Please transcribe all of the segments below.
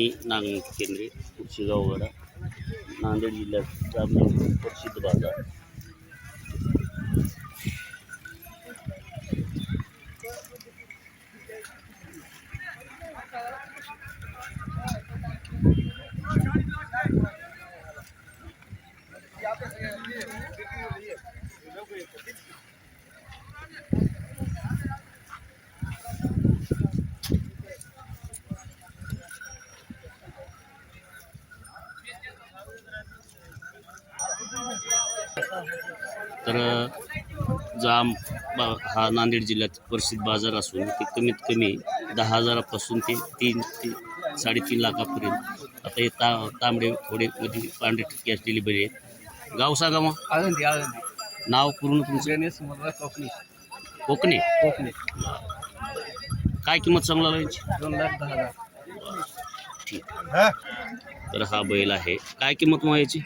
मी नांगणी केंद्रे कुर्शीगाववाडा नांदेड जिल्ह्यात जामनेर प्रसिद्ध बाजार. तर हा नांदेड जिल्ह्यात प्रसिद्ध बाजार असून ते कमीत कमी 10,000पासून ते 3-3.5 लाखापर्यंत. आता हे तांबडे थोडे मध्ये पांढरे कॅश डिलिव्हरी आहे. गाव सांगा मग. आळंदी. नाव पूर्ण तुमचं? गणेश मुलगा कोकणी. कोकणे. काय किंमत सांगला याची? 2,10,000. ठीक. तर हा बैल आहे. काय किंमत मग याची?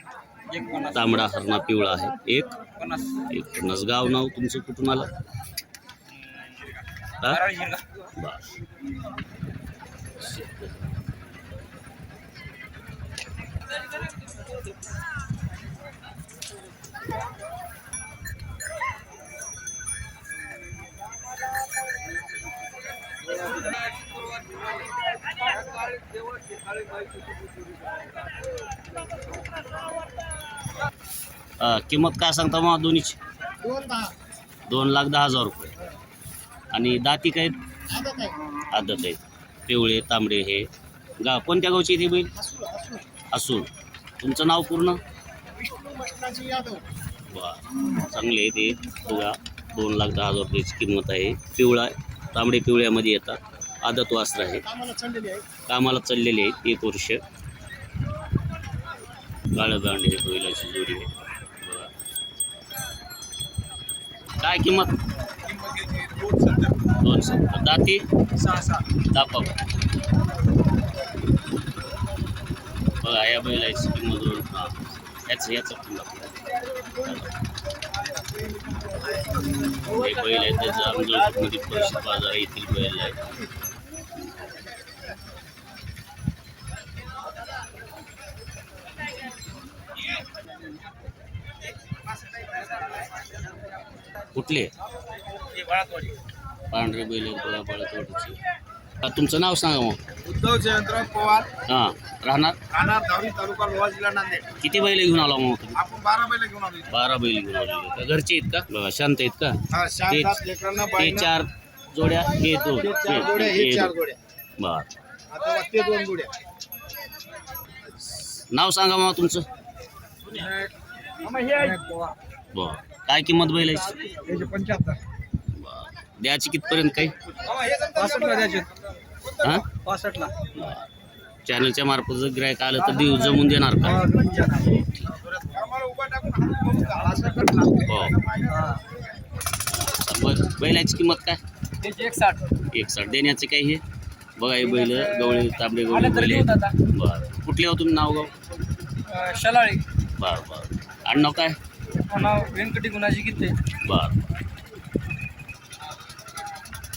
तांबडा हरणा पिवळा आहे. एक 50. गाव नाव तुमचं कुठून आलं? किंमत काय सांगता मग दोन्हीची? 2,10,000 रुपये. आणि दाती काय? आदत आहेत. पिवळे तांबडे. हे गाव कोणत्या गावची ती बैल? असून. तुमचं नाव पूर्ण? चांगले आहे ते. बघा 2,10,000 रुपयाची किंमत आहे. पिवळा तांबडे पिवळ्यामध्ये येतात. आदत वासर आहे. कामाला चाललेले आहेत. 1 वर्ष. काळं गांडे बैलाची जोडी आहे. बघा काय किंमत? 2,70. दाती 6. दाखवा बघा या बैलाची किंमत. याचं हे बैल आहे. त्याचं आमजोळमध्ये प्रसिद्ध बाजार येथील बैल आहे. कुठले? पांढरे बैल आहेत. बाळातवाडीचे. तुमचं नाव सांगा मग. उद्धव जयंतराव पवार. हां. राहणार धावरी तालुका लोहा जिल्हा नांदेड. किती बैल घेऊन आला मग तुम्ही? आपण 12 बैल घेऊन आलो. 12 बैल घेऊन आले का? घरचे आहेत का? बघा शांत आहेत का? हा, ते 7 लेकरांना ते बाईनं 4 जोड्या. हे 2. ते 4 जोड्या, हे 4 जोड्या. बर. आता ते 2 जोड्या. नाव सांगा मग तुमचं. बर. काय किंमत बैलाची? त्याचे 75. द्यायची कितपर्यंत काही? 65 ला द्यायचे. हां 65 ला. चॅनलच्या मार्फत जर गिरायक आलं तर देऊ जमून देणार का? हो. बैलाची किंमत काय? 160. देण्याचं काय? हे बघा हे बैल गवळी तांबडे गवळी बैल आहेत. बरं. कुठले हो तुम्ही? नाव गाव? शलाळी. बरं. आडनाव काय? नाव व्यंकटी गुणाजी गीते. बरं.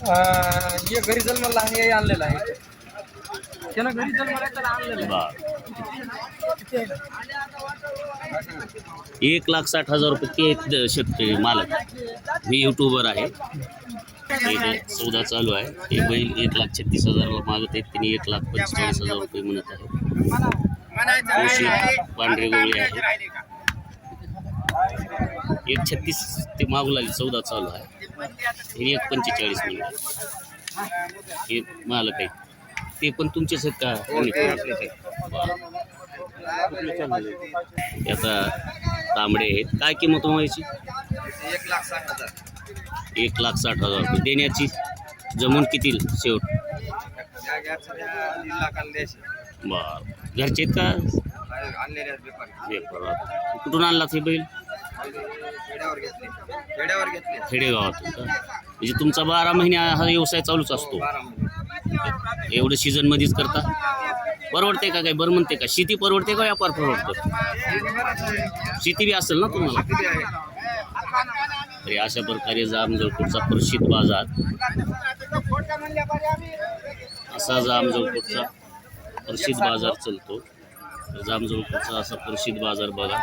हे घरी जन्माला हे आणलेलं आहे. त्यानं घरी जन्माला त्याला आणलेलं आहे. 1,60,000 रुपये ते शेतकरी मालक. मी युट्यूबर आहे. सौदा चालू आहे. हे बैल 1,36,000ला मागत आहेत. त्यांनी 1,45,000 रुपये म्हणत आहे. पांढरे गोळे आहे. 1,36 ते मागू लागले. सौदा चालू आहे. हे 1,45 मिळाले. हे मालक आहे. ते पण तुमचेच आहेत का? आता तांबडे आहेत. काय किंमत व्हायची? 1,60,000 रुपये. देण्याची जमून किती शेवट? बर. घरचे आहेत का? कुठून आणला ते बैल? खेडेगावातून का? म्हणजे तुमचा 12 महिने हा व्यवसाय चालूच असतो? एवढं सीझन मध्येच करता? परवडते का? काय बरं म्हणते का? शेती परवडते का व्यापार परवडतो? शेती बी असेल ना तुम्हाला? तरी अशा प्रकारे जामजोळपूरचा प्रसिद्ध बाजार असा जामजोळपूरचा प्रसिद्ध बाजार चालतो. जामजोडचा असा प्रसिद्ध बाजार बघा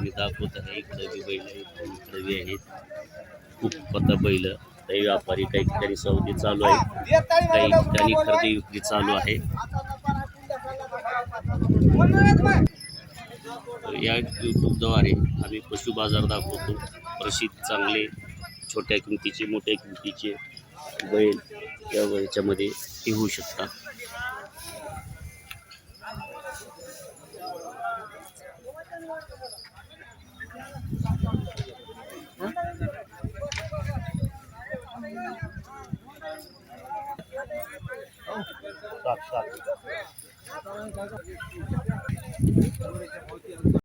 मी दाखवत आहे. इकडे बी बैल आहेत, इकडे बी आहेत खूप पता बैल. काही व्यापारी काही ठिकाणी सौदे चालू आहे, काही ठिकाणी खरेदी विक्री चालू आहे. या यूट्यूबद्वारे आम्ही पशु बाजार दाखवतो. प्रसिद्ध चांगले छोट्या किमतीचे मोठ्या किमतीचे बैल याच्यामध्ये हे होऊ शकतात.